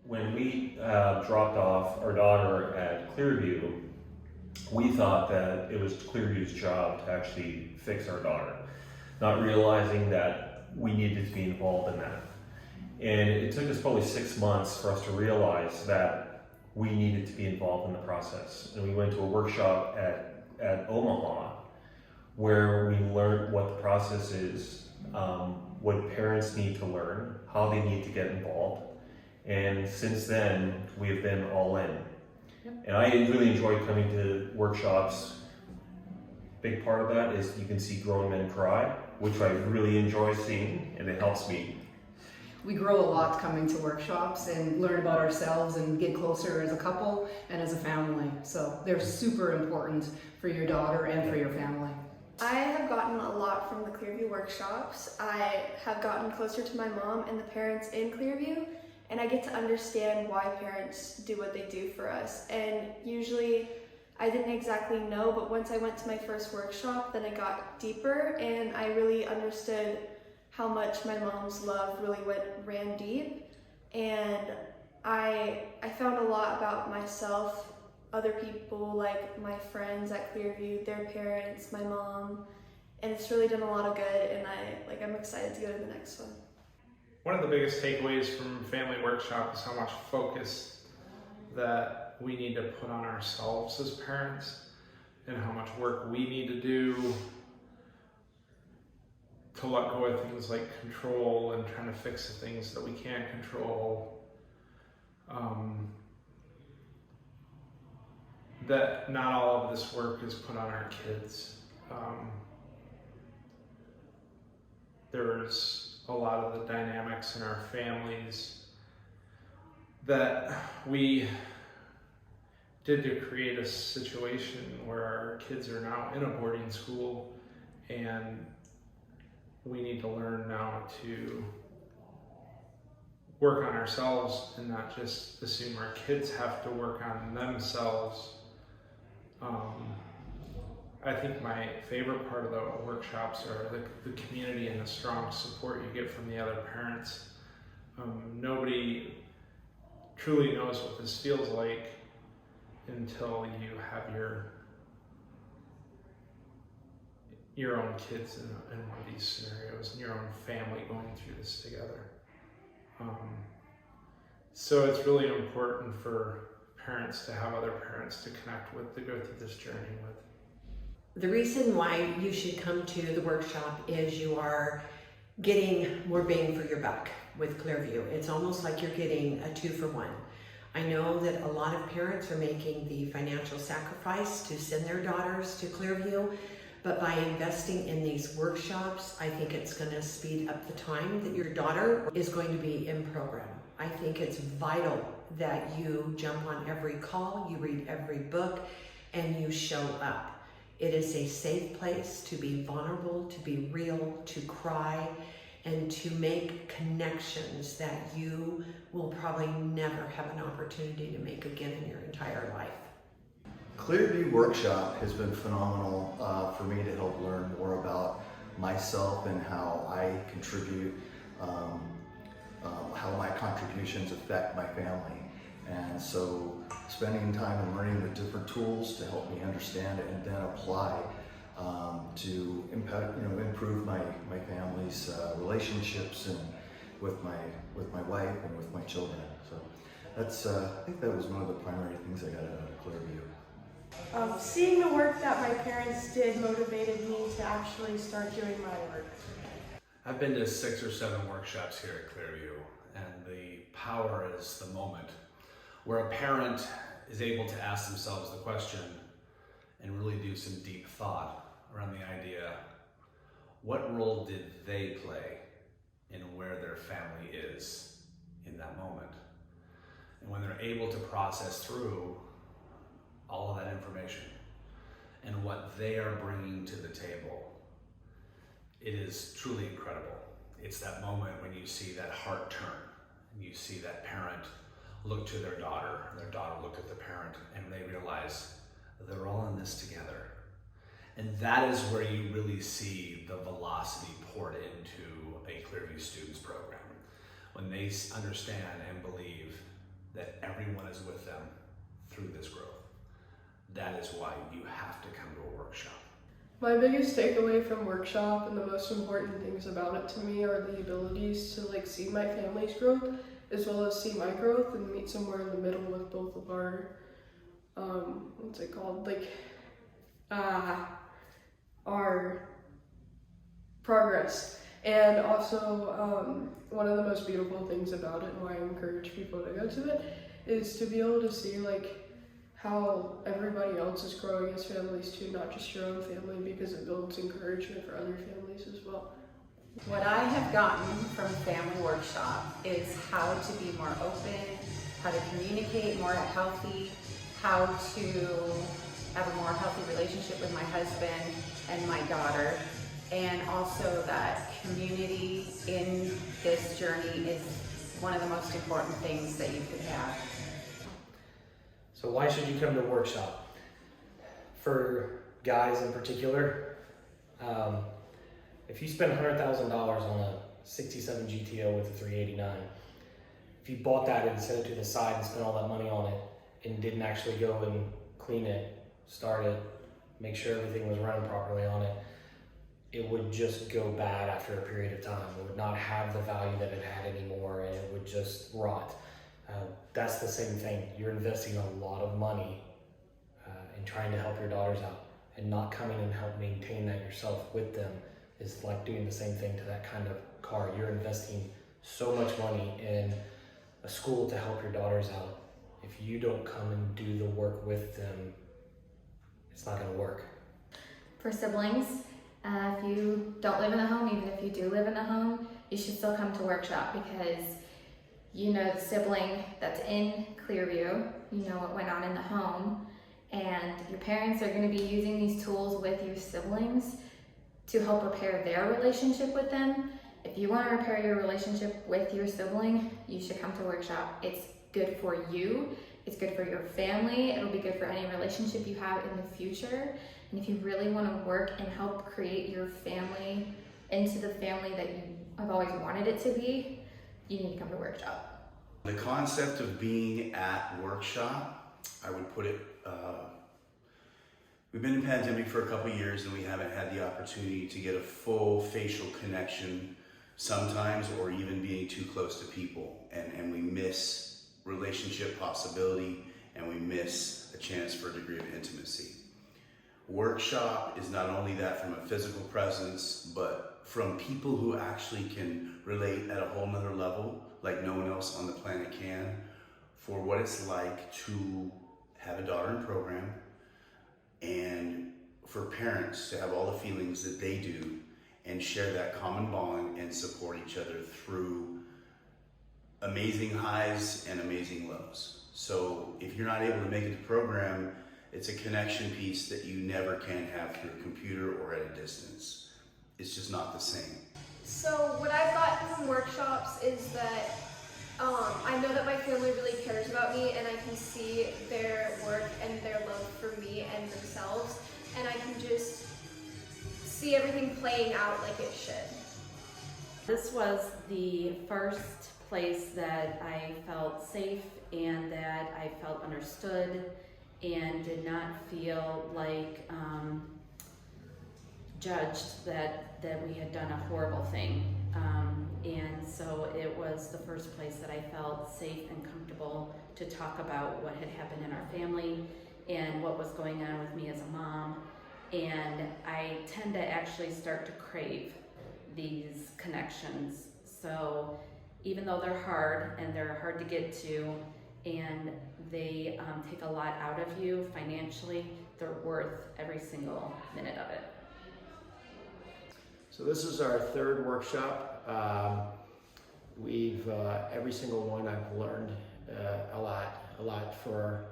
When we dropped off our daughter at Clearview, we thought that it was Clearview's job to actually fix our daughter, not realizing that we needed to be involved in that. And it took us probably 6 months for us to realize that we needed to be involved in the process. And we went to a workshop at Omaha where we learned what the process is, what parents need to learn, how they need to get involved. And since then, we have been all in. And I really enjoy coming to workshops. Big part of that is you can see grown men cry, which I really enjoy seeing, and it helps me. We grow a lot coming to workshops and learn about ourselves and get closer as a couple and as a family. So they're super important for your daughter and for your family. I have gotten a lot from the Clearview workshops. I have gotten closer to my mom and the parents in Clearview, and I get to understand why parents do what they do for us. And usually I didn't exactly know, but once I went to my first workshop, then it got deeper and I really understood how much my mom's love really ran deep. And I found a lot about myself, other people like my friends at Clearview, their parents, my mom, and it's really done a lot of good, and I'm excited to go to the next one. One of the biggest takeaways from family workshop is how much focus that we need to put on ourselves as parents and how much work we need to do to let go of things like control and trying to fix the things that we can't control. That not all of this work is put on our kids. There's a lot of the dynamics in our families that we did to create a situation where our kids are now in a boarding school, and we need to learn now to work on ourselves and not just assume our kids have to work on themselves. I think my favorite part of the workshops are the community and the strong support you get from the other parents. Nobody truly knows what this feels like until you have your own kids in one of these scenarios and your own family going through this together. So it's really important for parents to have other parents to connect with, to go through this journey with. The reason why you should come to the workshop is you are getting more bang for your buck with Clearview. It's almost like you're getting a 2-for-1. I know that a lot of parents are making the financial sacrifice to send their daughters to Clearview, but by investing in these workshops, I think it's going to speed up the time that your daughter is going to be in program. I think it's vital that you jump on every call, you read every book, and you show up. It is a safe place to be vulnerable, to be real, to cry, and to make connections that you will probably never have an opportunity to make again in your entire life. Clearview Workshop has been phenomenal for me to help learn more about myself and how I contribute, how my contributions affect my family. And so spending time and learning the different tools to help me understand it and then apply to improve my family's relationships and with my wife and with my children. So that's I think that was one of the primary things I got out of Clearview. Seeing the work that my parents did motivated me to actually start doing my work. I've been to 6 or 7 workshops here at Clearview, and the power is the moment where a parent is able to ask themselves the question and really do some deep thought around the idea, what role did they play in where their family is in that moment? And when they're able to process through all of that information and what they are bringing to the table, it is truly incredible. It's that moment when you see that heart turn and you see that parent look to their daughter look at the parent, and they realize they're all in this together. And that is where you really see the velocity poured into a Clearview Students program. When they understand and believe that everyone is with them through this growth. That is why you have to come to a workshop. My biggest takeaway from workshop and the most important things about it to me are the abilities to like see my family's growth as well as see my growth and meet somewhere in the middle with both of our what's it called, like our progress. And also one of the most beautiful things about it and why I encourage people to go to it is to be able to see like how everybody else is growing as families too, not just your own family, because it builds encouragement for other families as well. What I have gotten from family workshop is how to be more open, how to communicate more healthy, how to have a more healthy relationship with my husband and my daughter, and also that community in this journey is one of the most important things that you could have. So why should you come to a workshop? For guys in particular, if you spend $100,000 on a 67 GTO with a 389, if you bought that and set it to the side and spent all that money on it and didn't actually go and clean it, start it, make sure everything was running properly on it, it would just go bad after a period of time. It would not have the value that it had anymore, and it would just rot. That's the same thing. You're investing a lot of money in trying to help your daughters out, and not coming and help maintain that yourself with them is like doing the same thing to that kind of car. You're investing so much money in a school to help your daughters out. If you don't come and do the work with them, it's not going to work. For siblings, if you don't live in a home, even if you do live in a home, you should still come to workshop, because you know the sibling that's in Clearview, you know what went on in the home, and your parents are going to be using these tools with your siblings to help repair their relationship with them. If you want to repair your relationship with your sibling, you should come to workshop. It's good for you, it's good for your family, it'll be good for any relationship you have in the future. And if you really want to work and help create your family into the family that you have always wanted it to be, you need to come to workshop. The concept of being at workshop, I would put it, we've been in pandemic for a couple of years and we haven't had the opportunity to get a full facial connection sometimes, or even being too close to people, and we miss relationship possibility, and we miss a chance for a degree of intimacy. Workshop is not only that from a physical presence, but from people who actually can relate at a whole nother level, like no one else on the planet can, for what it's like to have a daughter in program, and for parents to have all the feelings that they do and share that common bond and support each other through amazing highs and amazing lows. So if you're not able to make it to program, it's a connection piece that you never can have through a computer or at a distance. It's just not the same. So what I've gotten from workshops is that I know that my family really cares about me, and I can see their work and their love for me and themselves, and I can just see everything playing out like it should. This was the first place that I felt safe and that I felt understood and did not feel like judged that we had done a horrible thing. And so it was the first place that I felt safe and comfortable to talk about what had happened in our family and what was going on with me as a mom. And I tend to actually start to crave these connections. So even though they're hard and they're hard to get to, and they take a lot out of you financially, they're worth every single minute of it. So this is our third workshop. We've every single one I've learned a lot for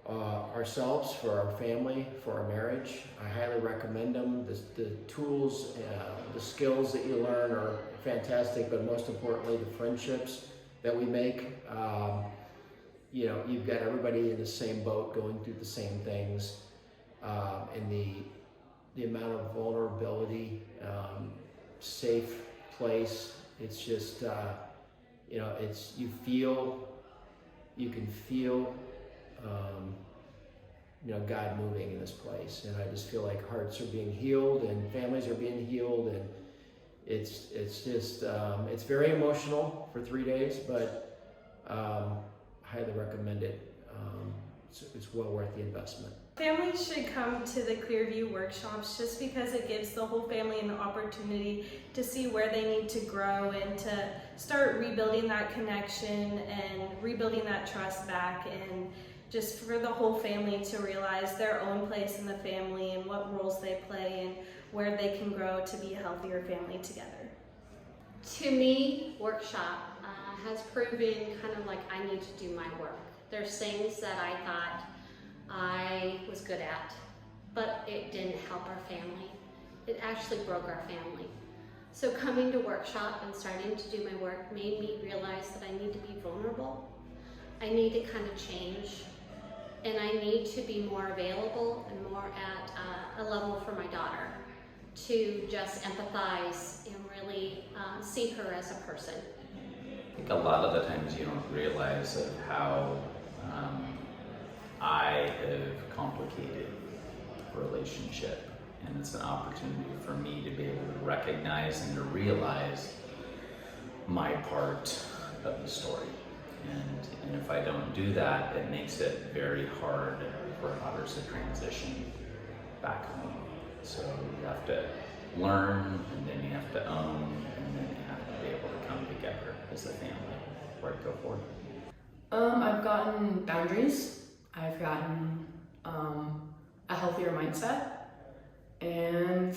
ourselves, for our family, for our marriage. I highly recommend them. The tools, the skills that you learn are fantastic, but most importantly, the friendships that we make. You know, you've got everybody in the same boat going through the same things, and the amount of vulnerability, safe place. It's just, you know, you feel you can feel, God moving in this place. And I just feel like hearts are being healed and families are being healed, and it's just, it's very emotional for 3 days, but highly recommend it. It's well worth the investment. Families should come to the Clearview workshops just because it gives the whole family an opportunity to see where they need to grow and to start rebuilding that connection and rebuilding that trust back, and just for the whole family to realize their own place in the family and what roles they play and where they can grow to be a healthier family together. To me, workshop has proven kind of like I need to do my work. There's things that I thought I was good at, but it didn't help our family. It actually broke our family. So coming to workshop and starting to do my work made me realize that I need to be vulnerable. I need to kind of change, and I need to be more available and more at a level for my daughter, to just empathize and really see her as a person. I think a lot of the times you don't realize of how I have complicated a relationship, and it's an opportunity for me to be able to recognize and to realize my part of the story. And if I don't do that, it makes it very hard for others to transition back home. So you have to learn, and then you have to own, and then you have to be able to come together as a family for it to go forward. I've gotten boundaries. I've gotten a healthier mindset, and